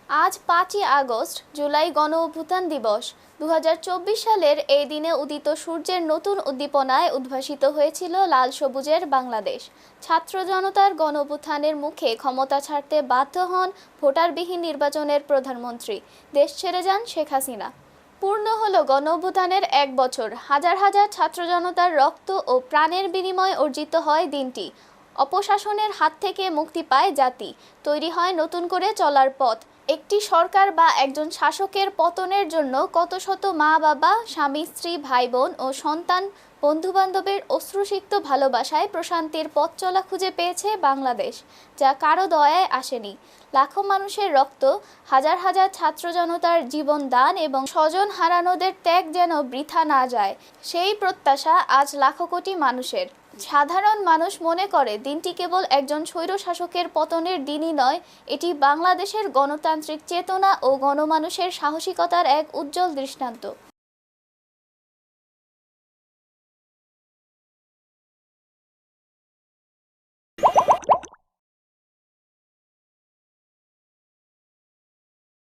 আজ 5ই আগস্ট জুলাই গণ অভ্যুত্থান দিবস। 2024 সালের এই দিনে উদিত সূর্যের নতুন উদ্দীপনায় উদ্ভাসিত হয়েছিল লাল সবুজের বাংলাদেশ। ছাত্র জনতার গণ অভ্যুত্থানের মুখে ক্ষমতা ছাড়তে বাধ্য হন ভোটারবিহীন নির্বাচনের প্রধানমন্ত্রী, দেশ ছেড়ে যান শেখ হাসিনা। পূর্ণ হলো গণ অভ্যুত্থানের 1 বছর। হাজার হাজার ছাত্র জনতার রক্ত ও প্রাণের বিনিময়ে অর্জিত হয় দিনটি। অপশাসনের হাত থেকে মুক্তি পায় জাতি, তৈরি হয় নতুন করে চলার পথ। একটি সরকার বা একজন শাসকের পতনের জন্য কত শত মা বাবা, স্বামী স্ত্রী, ভাই বোন ও সন্তান, বন্ধুবান্ধবের অশ্রুসিক্ত ভালোবাসায় প্রশান্তির পথ চলা খুঁজে পেয়েছে বাংলাদেশ, যা কারো দয়ায় আসেনি। লাখো মানুষের রক্ত, হাজার হাজার ছাত্র জনতার জীবন দান এবং স্বজন হারানোদের ত্যাগ যেন বৃথা না যায়, সেই প্রত্যাশা আজ লাখো কোটি মানুষের। সাধারণ মানুষ মনে করে দিনটি কেবল একজন স্বৈরশাসকের পতনের দিনই নয়, এটি বাংলাদেশের গণতান্ত্রিক চেতনা ও গণমানুষের সাহসিকতার এক উজ্জ্বল দৃষ্টান্ত।